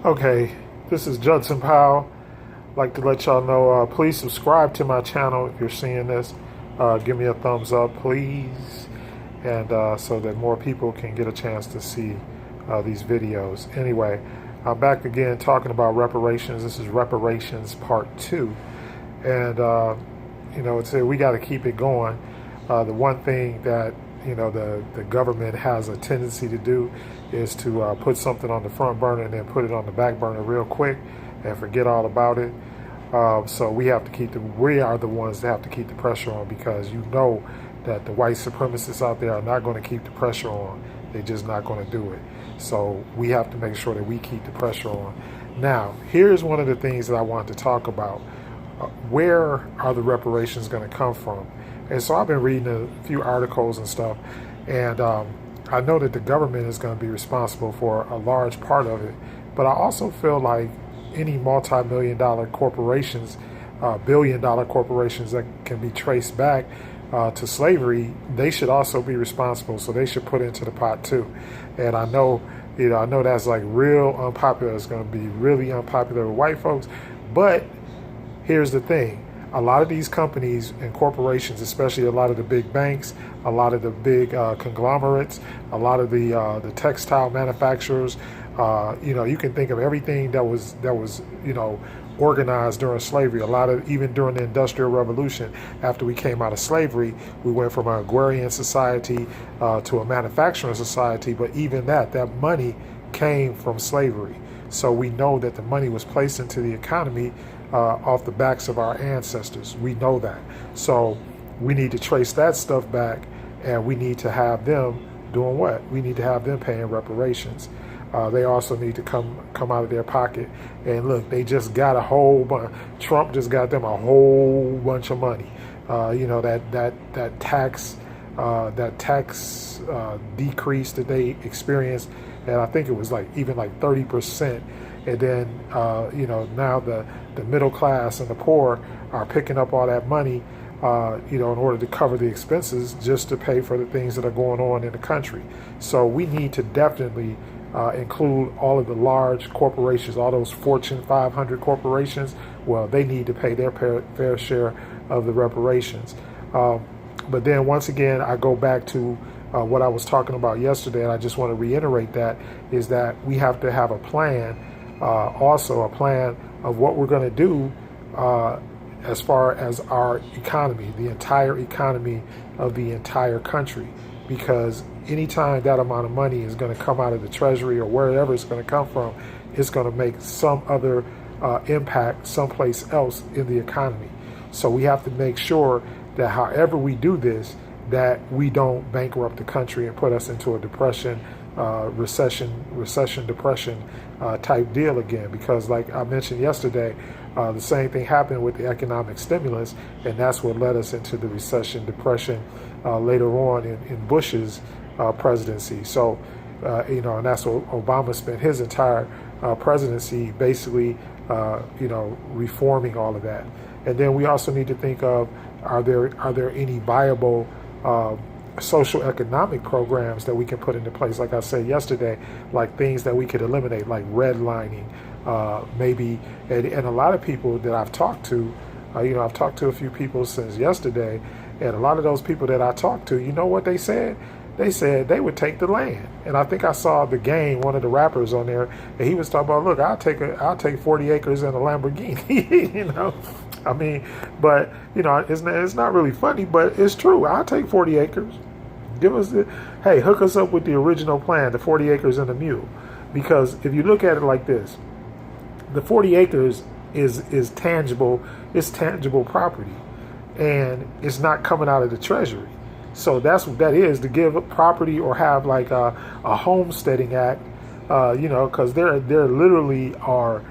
Okay, this is Judson Powell. I'd like to let y'all know, please subscribe to my channel if you're seeing this. Give me a thumbs up, please, and so that more people can get a chance to see these videos. Anyway, I'm back again talking about reparations. This is reparations part 2, and we got to keep it going. The one thing that the government has a tendency to do is to put something on the front burner and then put it on the back burner real quick and forget all about it. So we are the ones that have to keep the pressure on, because that the white supremacists out there are not going to keep the pressure on. They're just not going to do it. So we have to make sure that we keep the pressure on. Now, here's one of the things that I want to talk about. Where are the reparations going to come from? And so I've been reading a few articles and stuff, and I know that the government is going to be responsible for a large part of it, but I also feel like any multi-million-dollar corporations, billion-dollar corporations that can be traced back to slavery, they should also be responsible. So they should put into the pot too. And I know that's like real unpopular. It's going to be really unpopular with white folks, but here's the thing. A lot of these companies and corporations, especially a lot of the big banks, a lot of the big conglomerates, a lot of the textile manufacturers, you can think of everything that was organized during slavery. Even during the Industrial Revolution, after we came out of slavery, we went from an agrarian society to a manufacturing society. But even that money came from slavery. So we know that the money was placed into the economy off the backs of our ancestors. We know that. So we need to trace that stuff back, and we need to have them doing what? We need to have them paying reparations. They also need to come out of their pocket. And look, they just got a whole bunch. Trump just got them a whole bunch of money. That tax decrease that they experienced, and I think it was even 30%. And then now the middle class and the poor are picking up all that money, in order to cover the expenses, just to pay for the things that are going on in the country. So we need to definitely include all of the large corporations, all those Fortune 500 corporations. Well, they need to pay their fair share of the reparations. But then once again, I go back to what I was talking about yesterday, and I just want to reiterate that, is that we have to have a plan, also a plan of what we're going to do as far as our economy, the entire economy of the entire country. Because anytime that amount of money is going to come out of the treasury or wherever it's going to come from, it's going to make some other impact someplace else in the economy. So we have to make sure that however we do this, that we don't bankrupt the country and put us into a depression, depression type deal again. Because like I mentioned yesterday, the same thing happened with the economic stimulus, and that's what led us into the recession, depression later on in Bush's presidency. So, and that's what Obama spent his entire presidency basically, reforming all of that. And then we also need to think of, are there any viable social economic programs that we can put into place? Like I said yesterday, like things that we could eliminate, like redlining, maybe. And a lot of people that I've talked to, I've talked to a few people since yesterday, and a lot of those people that I talked to, you know what they said? They said they would take the land. And I think I saw The Game, one of the rappers on there, and he was talking about, look, I'll take 40 acres and a Lamborghini. I mean, but it's not really funny, but it's true. I'll take 40 acres. Hook us up with the original plan, the 40 acres and a mule. Because if you look at it like this, the 40 acres is tangible. It's tangible property, and it's not coming out of the treasury. So that's what that is, to give property or have like a homesteading act, because there literally are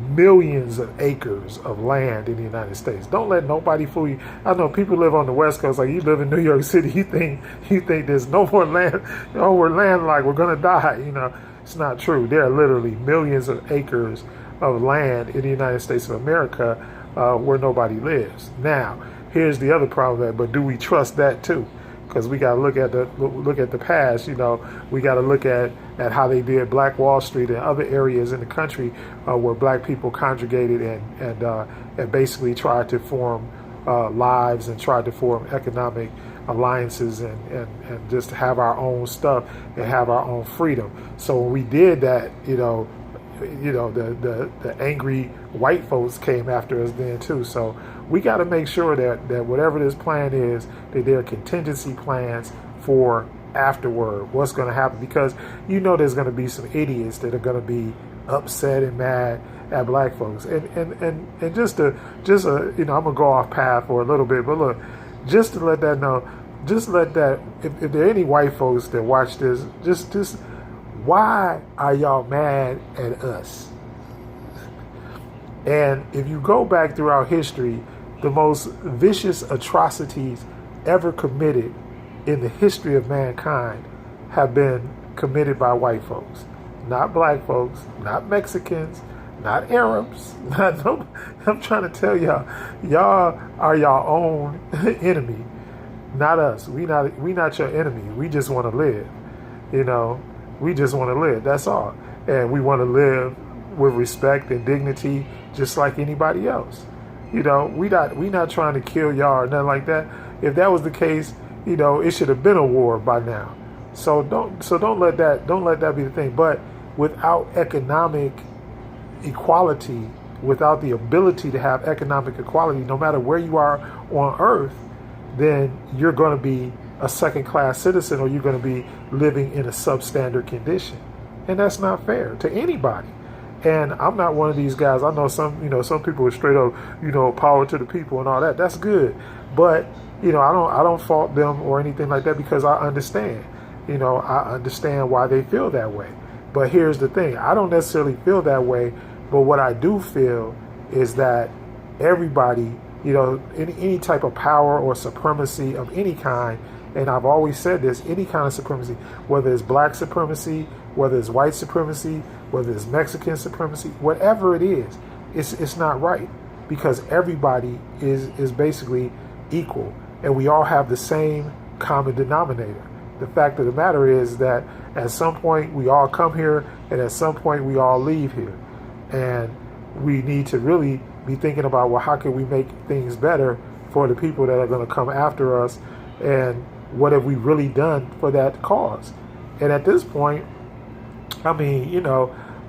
millions of acres of land in the United States. Don't let nobody fool you. I know people live on the West Coast, like you live in New York City, you think there's no more land, like we're gonna die. It's not true. There are literally millions of acres of land in the United States of America where nobody lives. Now, here's the other problem, but do we trust that too? because we got to look at the past. We got to look at how they did Black Wall Street and other areas in the country where black people congregated and basically tried to form lives and tried to form economic alliances and just have our own stuff and have our own freedom. So when we did that, the angry white folks came after us then too. So we got to make sure that whatever this plan is, that there are contingency plans for afterward, what's going to happen, because there's going to be some idiots that are going to be upset and mad at black folks. And just I'm gonna go off path for a little bit, but look, just to let that know, just let that, if there are any white folks that watch this, just why are y'all mad at us? And if you go back throughout history, the most vicious atrocities ever committed in the history of mankind have been committed by white folks, not black folks, not Mexicans, not Arabs. I'm trying to tell y'all are your own enemy, not us. We not your enemy. We just want to live. We just want to live. That's all. And we want to live with respect and dignity, just like anybody else. We not trying to kill y'all or nothing like that. If that was the case, it should have been a war by now. So don't let that be the thing. But without economic equality, without the ability to have economic equality, no matter where you are on earth, then you're going to be a second-class citizen, or you're going to be living in a substandard condition. And that's not fair to anybody. And I'm not one of these guys. I know some people are straight up, power to the people and all that. That's good. But, I don't fault them or anything like that, because I understand. I understand why they feel that way. But here's the thing. I don't necessarily feel that way. But what I do feel is that everybody, any type of power or supremacy of any kind, and I've always said this, any kind of supremacy, whether it's black supremacy, whether it's white supremacy, whether it's Mexican supremacy, whatever it is, it's not right, because everybody is basically equal, and we all have the same common denominator. The fact of the matter is that at some point we all come here, and at some point we all leave here. And we need to really be thinking about, well, how can we make things better for the people that are going to come after us, and what have we really done for that cause? And at this point, I mean,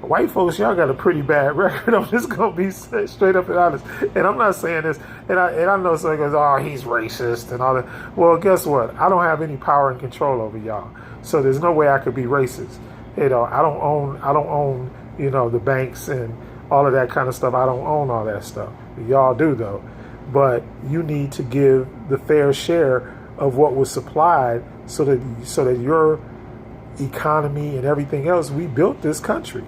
white folks, y'all got a pretty bad record. I'm just going to be straight up and honest. And I'm not saying this, and I know someone goes, oh, he's racist and all that. Well, guess what? I don't have any power and control over y'all. So there's no way I could be racist. I don't own, the banks and all of that kind of stuff. I don't own all that stuff. Y'all do, though. But you need to give the fair share of what was supplied so that your economy and everything else, we built this country.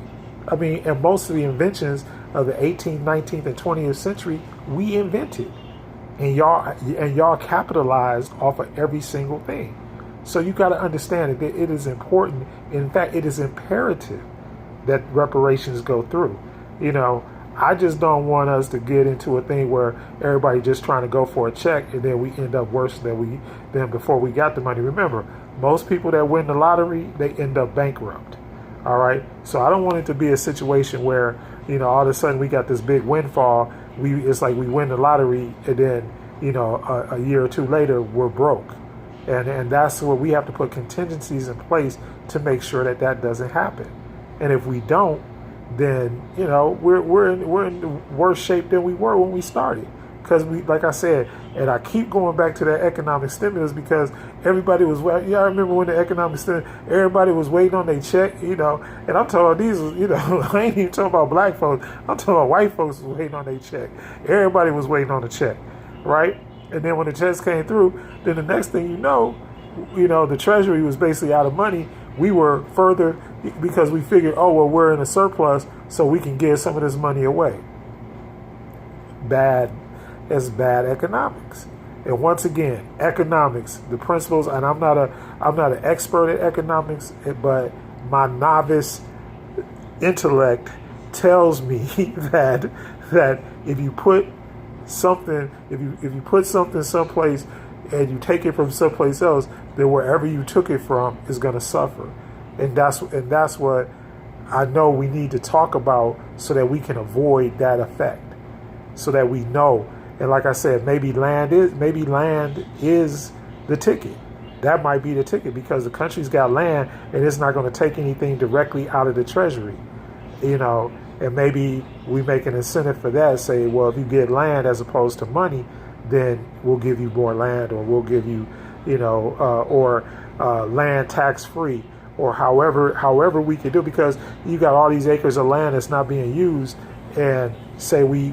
I mean, and most of the inventions of the 18th, 19th, and 20th century, we invented. And y'all capitalized off of every single thing. So you got to understand that it is important. In fact, it is imperative that reparations go through. I just don't want us to get into a thing where everybody just trying to go for a check, and then we end up worse than before we got the money. Remember, most people that win the lottery, they end up bankrupt. All right. So I don't want it to be a situation where, all of a sudden we got this big windfall. It's like we win the lottery, and then, a year or two later, we're broke. And that's where we have to put contingencies in place to make sure that doesn't happen. And if we don't, then we're in worse shape than we were when we started. Because like I said, and I keep going back to that economic stimulus, because everybody was, I remember when the economic stimulus, everybody was waiting on their check, and I'm talking these, I ain't even talking about black folks, I'm talking about white folks was waiting on their check. Everybody was waiting on the check, right? And then when the checks came through, then the next thing the Treasury was basically out of money. We were further, because we figured, oh, well, we're in a surplus, so we can give some of this money away. It's bad economics. And once again, economics, the principles, and I'm not an expert at economics, but my novice intellect tells me that if you put something, if you put something someplace and you take it from someplace else, then wherever you took it from is going to suffer. And that's what I know we need to talk about so that we can avoid that effect, so that we know. And like I said, maybe land is the ticket. That might be the ticket, because the country's got land and it's not going to take anything directly out of the treasury, and maybe we make an incentive for that. Say, well, if you get land as opposed to money, then we'll give you more land, or we'll give you, land tax free, or however we could do, because you got all these acres of land that's not being used, and say we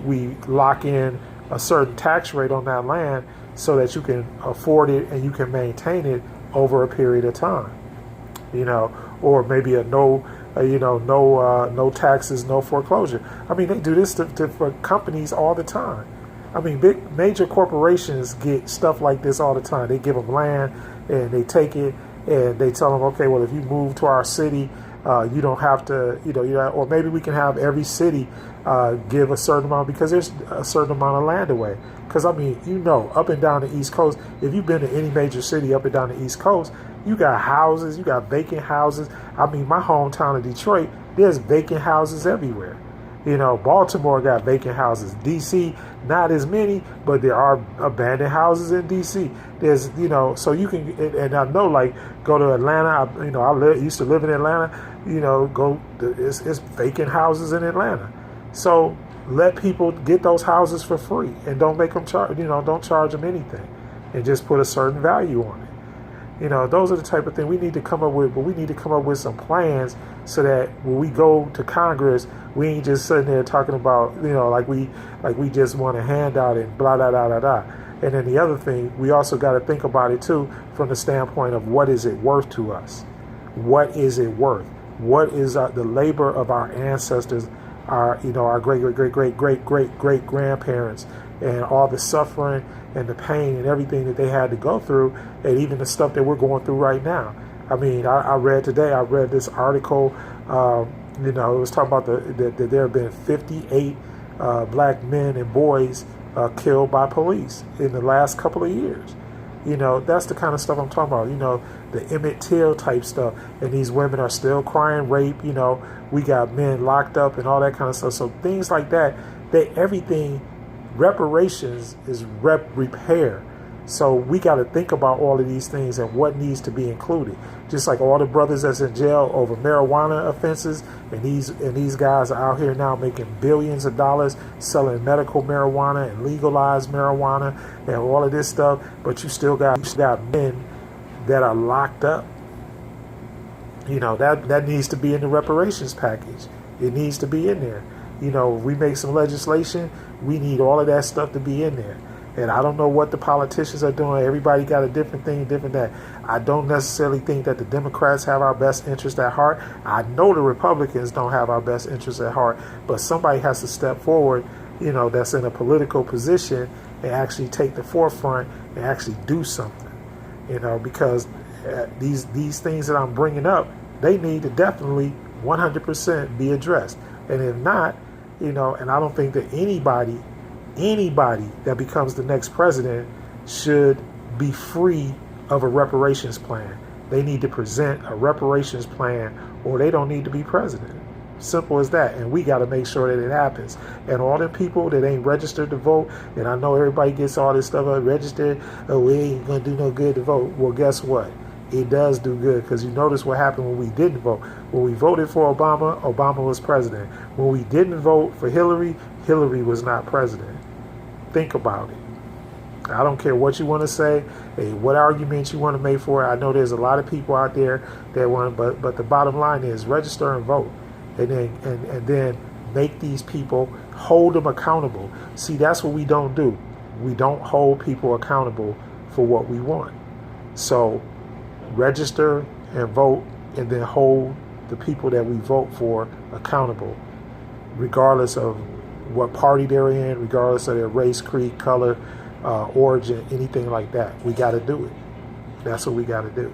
lock in a certain tax rate on that land so that you can afford it and you can maintain it over a period of time, or maybe a no taxes, no foreclosure. I mean, they do this for companies all the time. I mean, major corporations get stuff like this all the time. They give them land and they take it and they tell them, okay, well, if you move to our city, you don't have to, or maybe we can have every city give a certain amount, because there's a certain amount of land away. Because, I mean, up and down the East Coast, if you've been to any major city up and down the East Coast, you got houses, you got vacant houses. I mean, my hometown of Detroit, there's vacant houses everywhere. Baltimore got vacant houses. D.C., not as many, but there are abandoned houses in D.C. There's, so you can, and I know, like, go to Atlanta. I used to live in Atlanta. It's vacant houses in Atlanta. So let people get those houses for free, and don't make them charge. Don't charge them anything, and just put a certain value on it. Those are the type of thing we need to come up with. But we need to come up with some plans so that when we go to Congress, we ain't just sitting there talking about, like we just want a handout and blah, blah, blah, blah, blah. And then the other thing, we also got to think about it too, from the standpoint of what is it worth to us? What is it worth? What is the labor of our ancestors, our great grandparents, and all the suffering and the pain and everything that they had to go through, and even the stuff that we're going through right now. I mean, I read this article, it was talking about that there have been 58 black men and boys killed by police in the last couple of years. That's the kind of stuff I'm talking about, the Emmett Till type stuff. And these women are still crying rape, we got men locked up and all that kind of stuff. So things like that, reparations is repair. So we got to think about all of these things and what needs to be included. Just like all the brothers that's in jail over marijuana offenses, and these guys are out here now making billions of dollars selling medical marijuana and legalized marijuana and all of this stuff. But you still got men that are locked up. That needs to be in the reparations package. It needs to be in there. If we make some legislation, we need all of that stuff to be in there. And I don't know what the politicians are doing. Everybody got a different thing, different that. I don't necessarily think that the Democrats have our best interest at heart. I know the Republicans don't have our best interest at heart. But somebody has to step forward, that's in a political position and actually take the forefront and actually do something. Because these things that I'm bringing up, they need to definitely 100% be addressed. And if not, and I don't think that anybody that becomes the next president should be free of a reparations plan. They need to present a reparations plan, or they don't need to be president. Simple as that. And we got to make sure that it happens. And all the people that ain't registered to vote, and I know everybody gets all this stuff registered, we ain't going to do no good to vote. Well, guess what? It does do good, because you notice what happened when we didn't vote. When we voted for Obama, Obama was president. When we didn't vote for Hillary, Hillary was not president. Think about it. I don't care what you want to say, what arguments you want to make for it. I know there's a lot of people out there that want, but the bottom line is register and vote, and then make these people, hold them accountable. See, that's what we don't do. We don't hold people accountable for what we want. So register and vote, and then hold the people that we vote for accountable, regardless of what party they're in, regardless of their race, creed, color, origin, anything like that. We got to do it. That's what we got to do.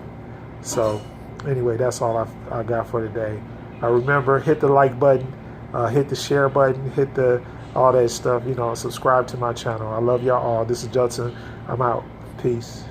So anyway, that's all I got for today. Remember, hit the like button, hit the share button, hit all that stuff, subscribe to my channel. I love y'all all. This is Judson. I'm out. Peace.